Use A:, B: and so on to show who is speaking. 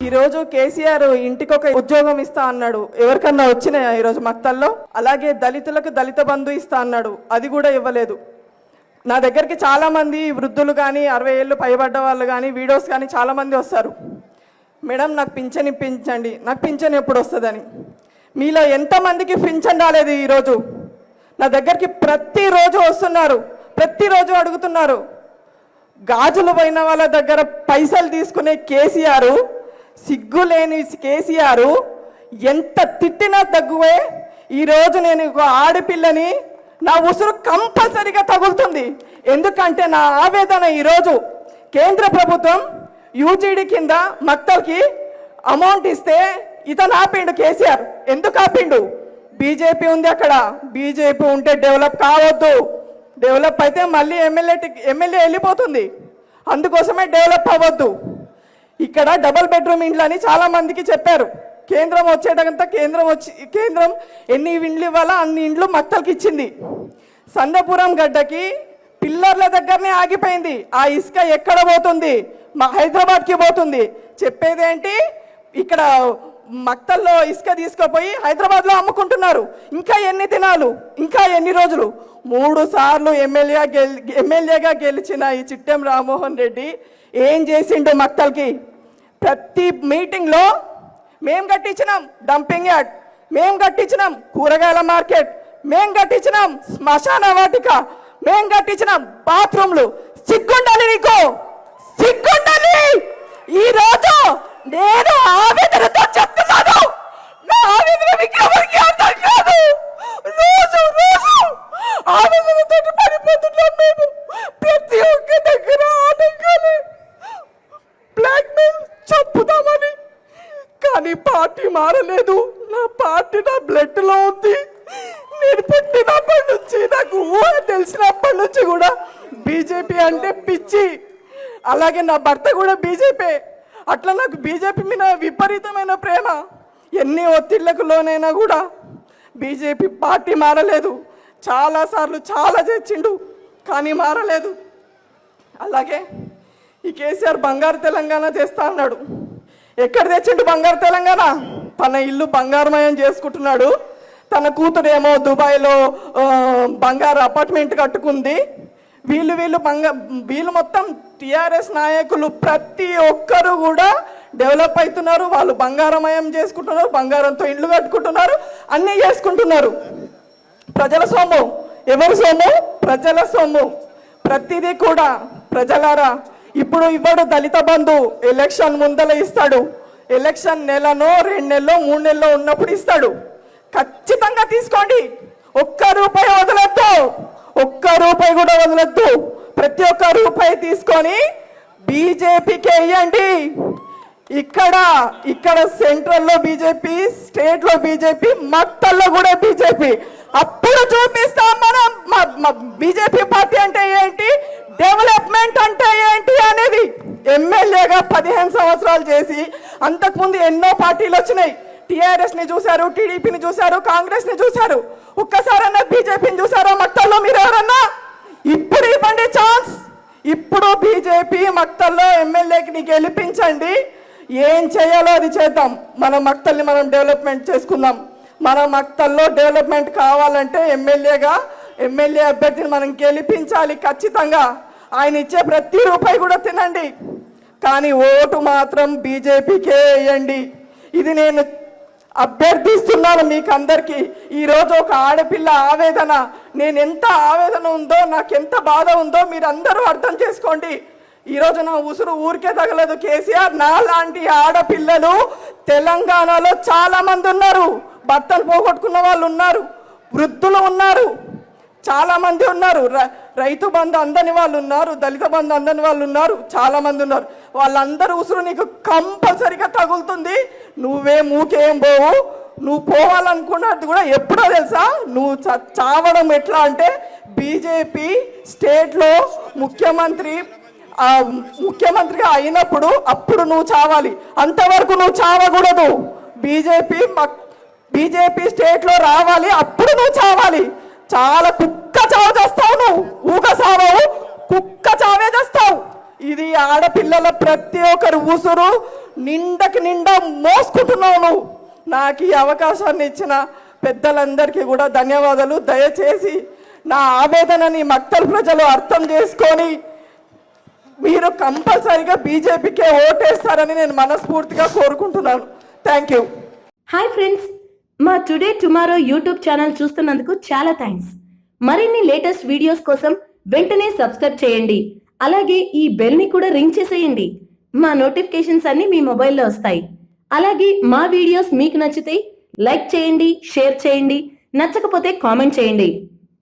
A: ఈరోజు కేసీఆర్ ఇంటికి ఒక ఉద్యోగం ఇస్తా అన్నాడు. ఎవరికన్నా వచ్చినాయా ఈరోజు మక్తల్లో? అలాగే దళితులకు దళిత బంధు ఇస్తా అన్నాడు, అది కూడా ఇవ్వలేదు. నా దగ్గరికి చాలామంది వృద్ధులు కానీ 60 ఏళ్ళు పైబడ్డ వాళ్ళు కానీ వీడియోస్ కానీ చాలామంది వస్తారు. మేడం నాకు పింఛన్ ఇప్పించండి, నాకు పింఛన్ ఎప్పుడు వస్తుందని. మీలో ఎంతమందికి పింఛన్ రాలేదు? ఈరోజు నా దగ్గరికి ప్రతిరోజు వస్తున్నారు, ప్రతిరోజు అడుగుతున్నారు. గాజులు పోయిన వాళ్ళ దగ్గర పైసలు తీసుకునే కేసీఆర్, సిగ్గులేని కేసీఆర్ ఎంత తిట్టినా తగ్గువే. ఈరోజు నేను ఒక ఆడపిల్లని, నా ఉసురు కంపల్సరీగా తగులుతుంది. ఎందుకంటే నా ఆవేదన, ఈరోజు కేంద్ర ప్రభుత్వం యూజీడీ కింద మక్తల్కి అమౌంట్ ఇస్తే ఇతను ఆపిండు కేసీఆర్. ఎందుకు ఆపిండు? బీజేపీ ఉంది అక్కడ. బీజేపీ ఉంటే డెవలప్ కావద్దు. డెవలప్ అయితే మళ్ళీ ఎమ్మెల్యే వెళ్ళిపోతుంది. అందుకోసమే డెవలప్ అవ్వద్దు. ఇక్కడ డబుల్ బెడ్రూమ్ ఇండ్లు అని చాలా మందికి చెప్పారు. కేంద్రం వచ్చేటంతా కేంద్రం ఎన్ని ఇండ్లు ఇవ్వాలో అన్ని ఇండ్లు మక్తల్కి ఇచ్చింది. సందపురం గడ్డకి పిల్లర్ల దగ్గరనే ఆగిపోయింది. ఆ ఇసుక ఎక్కడ పోతుంది? మా హైదరాబాద్కి పోతుంది. చెప్పేదేంటి? ఇక్కడ మక్తల్లో ఇసుక తీసుకుపోయి హైదరాబాద్లో అమ్ముకుంటున్నారు. ఇంకా ఎన్ని దినాలు, ఇంకా ఎన్ని రోజులు? 3 సార్లు ఎమ్మెల్యేగా గెలిచిన ఈ చిట్టెం రామ్మోహన్ రెడ్డి ఏం చేసిండు మక్తల్కి? ప్రతి మీటింగ్లో మేం కట్టించినాం డంపింగ్ యార్డ్, మేం కట్టించినాం కూరగాయల మార్కెట్, మేం కట్టించినాం శ్మశాన వాటిక, మేం కట్టించినాం బాత్రూమ్లు. సిగ్గుండాలి నీకు, సిగ్గుండాలి. ఈరోజు నేను ఆవేదనతో చెప్తున్నాను. నా ఆవేదన మీకు ఎవరికి అర్థం కాదు. రోజు రోజు ఆవేదనతో పడిపోతున్నాం మేము. ప్రతి ఒక్క దగ్గర ఆటంకాలే, బ్లాక్మెయిల్, చంపుదామని. కానీ పార్టీ మారలేదు. నా పార్టీ నా బ్లడ్లో ఉంది. నేను పుట్టినప్పటి నుంచి, నాకు ఊహ తెలిసినప్పటి నుంచి కూడా బీజేపీ అంటే పిచ్చి. అలాగే నా భర్త కూడా బీజేపీ. అట్లా నాకు బీజేపీ మీద విపరీతమైన ప్రేమ. ఎన్ని ఒత్తిళ్లకు లోనైనా కూడా బీజేపీ పార్టీ మారలేదు. చాలాసార్లు చాలా తెచ్చిండు కానీ మారలేదు. అలాగే ఈ కేసీఆర్ బంగారు తెలంగాణ చేస్తా అన్నాడు. ఎక్కడ తెచ్చిండు బంగారు తెలంగాణ? తన ఇల్లు బంగారమయం చేసుకుంటున్నాడు. తన కూతురేమో దుబాయ్లో బంగారు అపార్ట్మెంట్ కట్టుకుంది. వీళ్ళు మొత్తం టీఆర్ఎస్ నాయకులు ప్రతి ఒక్కరు కూడా డెవలప్ అవుతున్నారు. వాళ్ళు బంగారమయం చేసుకుంటున్నారు, బంగారంతో ఇండ్లు కట్టుకుంటున్నారు, అన్నీ చేసుకుంటున్నారు. ప్రజల సొమ్ము. ఎవరి సొమ్ము? ప్రజల సొమ్ము. ప్రతిదీ కూడా ప్రజలారా. ఇప్పుడు ఇవ్వడు దళిత బంధు, ఎలక్షన్ ముందల ఇస్తాడు. ఎలక్షన్ నెలనో 2 నెలలో 3 నెలలో ఉన్నప్పుడు ఇస్తాడు. ఖచ్చితంగా తీసుకోండి. ఒక్క రూపాయి వదలొద్దు, ఒక్క రూపాయి కూడా వదలొద్దు. ప్రతి ఒక్క రూపాయి తీసుకొని బీజేపీకి వేయండి. ఇక్కడ సెంట్రల్లో బీజేపీ, స్టేట్లో బీజేపీ, మక్తల్లో కూడా బీజేపీ. అప్పుడు చూపిస్తాం మనం బీజేపీ పార్టీ అంటే ఏంటి, డెవలప్మెంట్ అంటే ఏంటి అనేది. ఎమ్మెల్యేగా 15 సంవత్సరాలు చేసి, అంతకుముందు ఎన్నో పార్టీలు వచ్చినాయి. టీఆర్ఎస్ని చూశారు, టీడీపీని చూశారు, కాంగ్రెస్ని చూశారు. ఒక్కసారన్నా బీజేపీని చూసారా మక్తల్లో మీరు ఎవరన్నా? ఇప్పుడు ఇవ్వండి ఛాన్స్. ఇప్పుడు బీజేపీ మక్తల్లో ఎమ్మెల్యేకి గెలిపించండి. ఏం చేయాలో అది చేద్దాం. మన మక్తల్ని మనం డెవలప్మెంట్ చేసుకుందాం. మన మక్తల్లో డెవలప్మెంట్ కావాలంటే ఎమ్మెల్యే అభ్యర్థిని మనం గెలిపించాలి ఖచ్చితంగా. ఆయన ఇచ్చే ప్రతి రూపాయి కూడా తినండి, కానీ ఓటు మాత్రం బీజేపీకే వేయండి. ఇది నేను అభ్యర్థిస్తున్నాను మీకు అందరికీ. ఈరోజు ఒక ఆడపిల్ల ఆవేదన, నేను ఎంత ఆవేదన ఉందో, నాకెంత బాధ ఉందో మీరు అందరూ అర్థం చేసుకోండి. ఈరోజు నా ఉసురు ఊరికే తగలేదు కేసీఆర్. నా లాంటి ఆడపిల్లలు తెలంగాణలో చాలా మంది ఉన్నారు. భర్తలు పోగొట్టుకున్న వాళ్ళు ఉన్నారు, వృద్ధులు ఉన్నారు, చాలా మంది ఉన్నారు. రైతు బంధు అందని వాళ్ళు ఉన్నారు, దళిత బంధు అందని వాళ్ళు ఉన్నారు, చాలా మంది ఉన్నారు. వాళ్ళందరూ ఉసురు నీకు కంపల్సరీగా తగులుతుంది. నువ్వే మూకేం పోవు. నువ్వు పోవాలనుకున్నది కూడా ఎప్పుడో తెలుసా? నువ్వు చావడం ఎట్లా అంటే, బీజేపీ స్టేట్లో ముఖ్యమంత్రిగా అయినప్పుడు అప్పుడు నువ్వు చావాలి. అంతవరకు నువ్వు చావకూడదు. బీజేపీ స్టేట్లో రావాలి, అప్పుడు నువ్వు చావాలి. చాలా కుక్క చావు చేస్తావు నువ్వు. ఊగ సావవు, కుక్క చావే చేస్తావు. ఇది ఆడపిల్లల ప్రతి ఒక్కరు ఉసురు నిండకి నిండా మోసుకుంటున్నావు నువ్వు. నాకు ఈ అవకాశాన్ని ఇచ్చిన పెద్దలందరికీ కూడా ధన్యవాదాలు. దయచేసి నా ఆవేదనని మక్తల్ ప్రజలు అర్థం చేసుకొని మీరు కంపల్సరీగా బీజేపీకే ఓటేస్తారని నేను మనస్ఫూర్తిగా కోరుకుంటున్నాను. Thank you.
B: హాయ్ ఫ్రెండ్స్, మా టుడే టుమారో యూట్యూబ్ ఛానల్ చూస్తున్నందుకు చాలా థ్యాంక్స్. మరిన్ని లేటెస్ట్ వీడియోస్ కోసం వెంటనే సబ్స్క్రైబ్ చేయండి. అలాగే ఈ బెల్ ని కూడా రింగ్ చేసేయండి. మా నోటిఫికేషన్స్ అన్ని మీ మొబైల్లో వస్తాయి. అలాగే మా వీడియోస్ మీకు నచ్చితే లైక్ చేయండి, షేర్ చేయండి, నచ్చకపోతే కామెంట్ చేయండి.